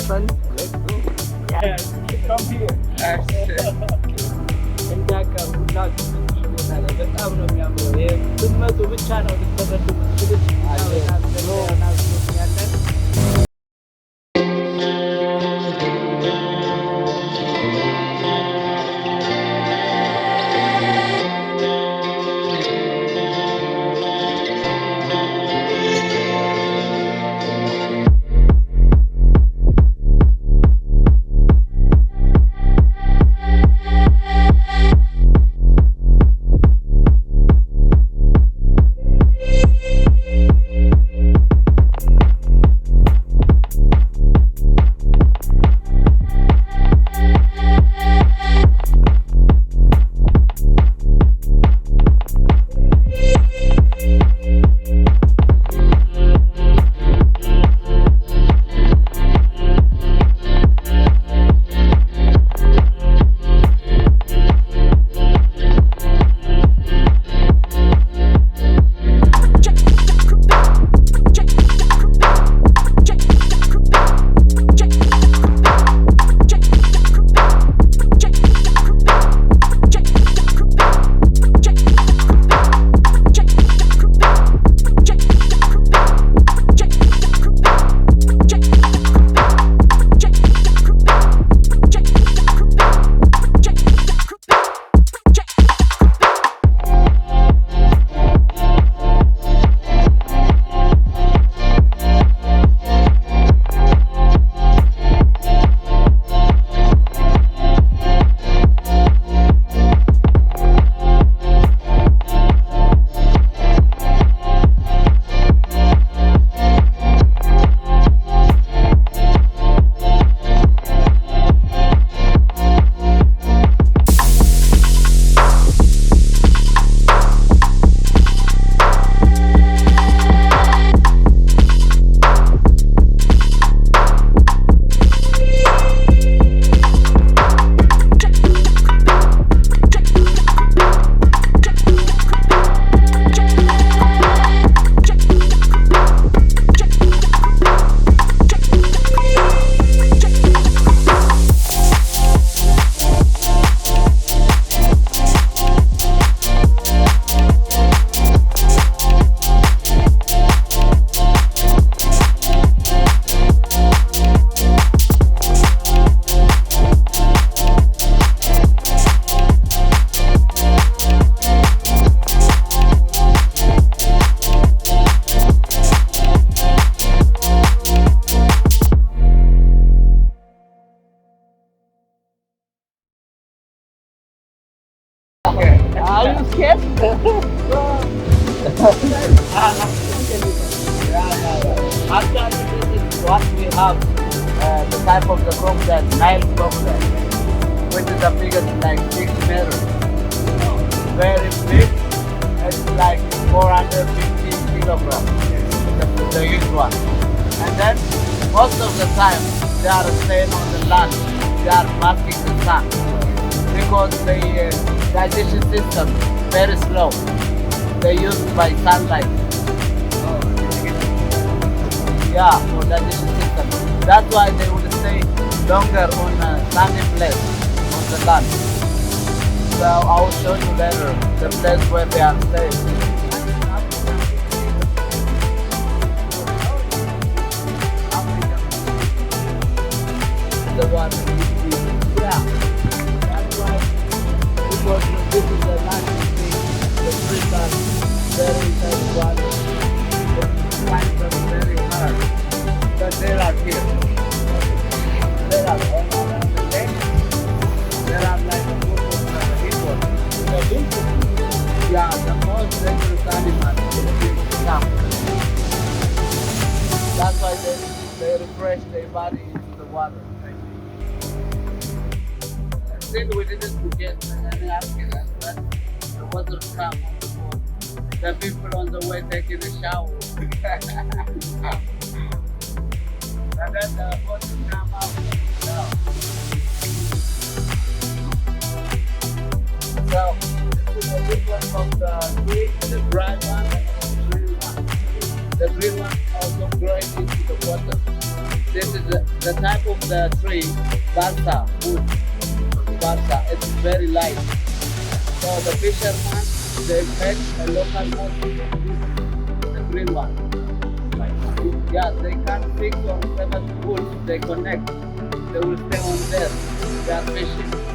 fun? Let's go. Yeah, come here. እንደ አካባቢ ሁላችሁ ቦታ ላይ በጣም ነው የሚያምረው። ይሄ ስትመጡ ብቻ ነው ልትረዱ የምትችሉት። ያለን Are you scared? Actually, this is what we have, the type of the crocodile, Nile crocodile, which is the biggest, like 6 meters. Very big, it's like 450 kilograms, the huge one. And then, most of the time, they are staying on the land, they are basking the sun, because the digestion system very slow. They use by sunlight. Yeah, for digestion system. That's why they would stay longer on a sunny place on the land. So I will show you later the place where they are staying. The one, yeah. That's why, because this is the land between the trees are very tight water. They find them very hard. But they are here. They are all around the lake. There are like a group of people. Yeah, the most dangerous animal is Chamo. That's why they refresh their body into the water. Still, we didn't get any accident, but the water come on the boat. The people on the way taking a shower. And then the water come out. So, this is the difference of the green, the dry one, and the green one. The green one also growing into the water. This is the the type of the tree, balsa wood. Balsa, it's very light. So the fisherman, they fetch a local wood, the green one. Yeah, they can't fix on seven woods, they connect. They will stay on there. They are fishing.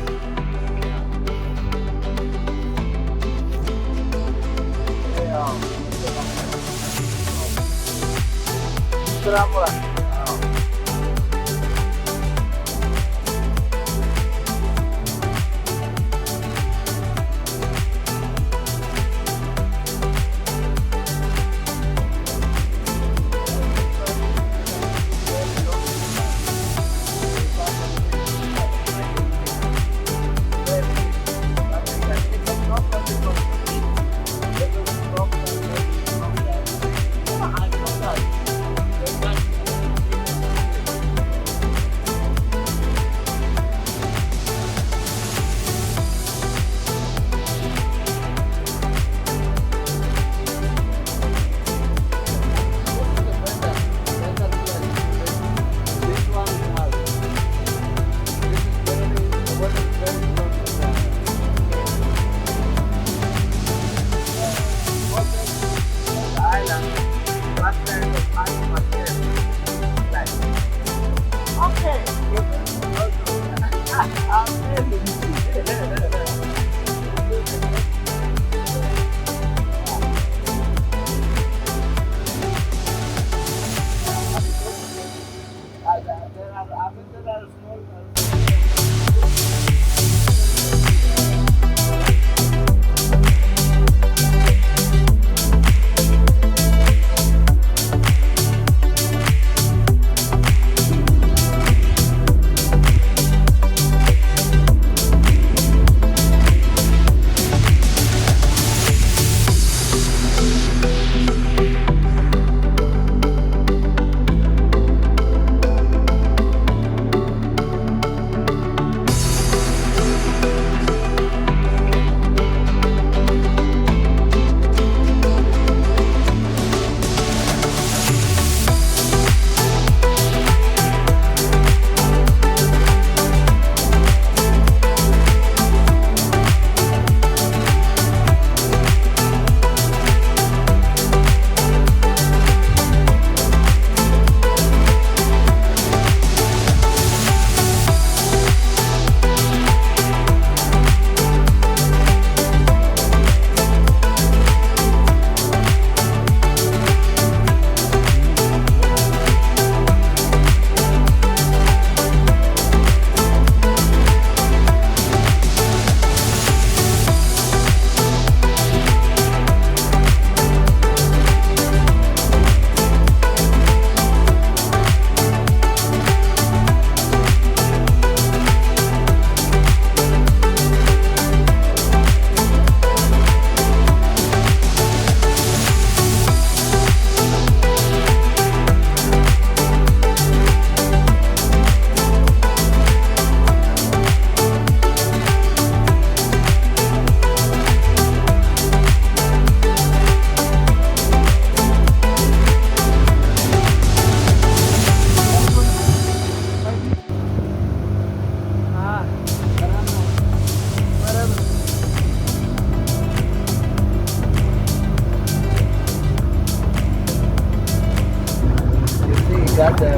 got the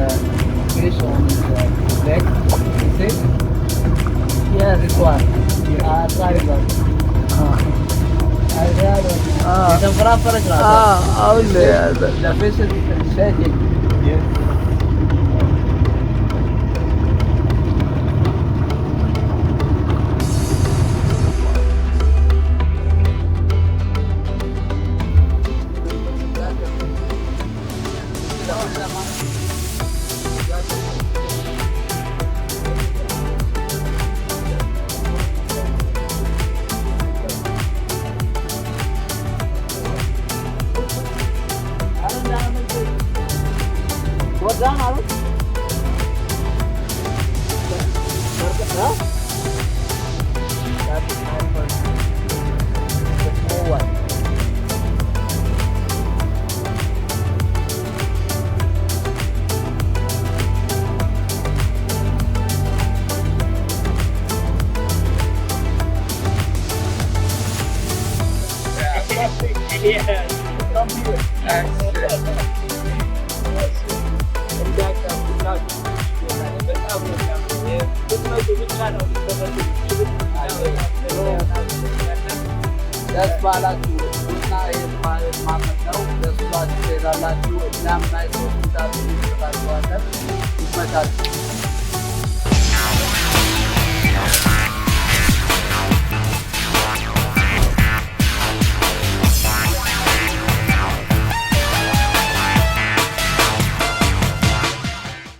fish on the leg. You see? Yes. This one. Sorry, Lord. Ah. የተንፈራፈረ ግራስ አሁን the fish is shaking. Yes. ወዳን አሉ Yes. Come here. በጣም ነው የሚያምረው። ብትመጡ ብቻ ነው ልትመጡ ደስ ባላችሁ እና ይህን ማለት ማመት ነው። ደስ ብላችሁ ትሄዳላችሁ። እኛም ናይት ሆስፒታል ይመጣችኋለን። ይመቻችሁ።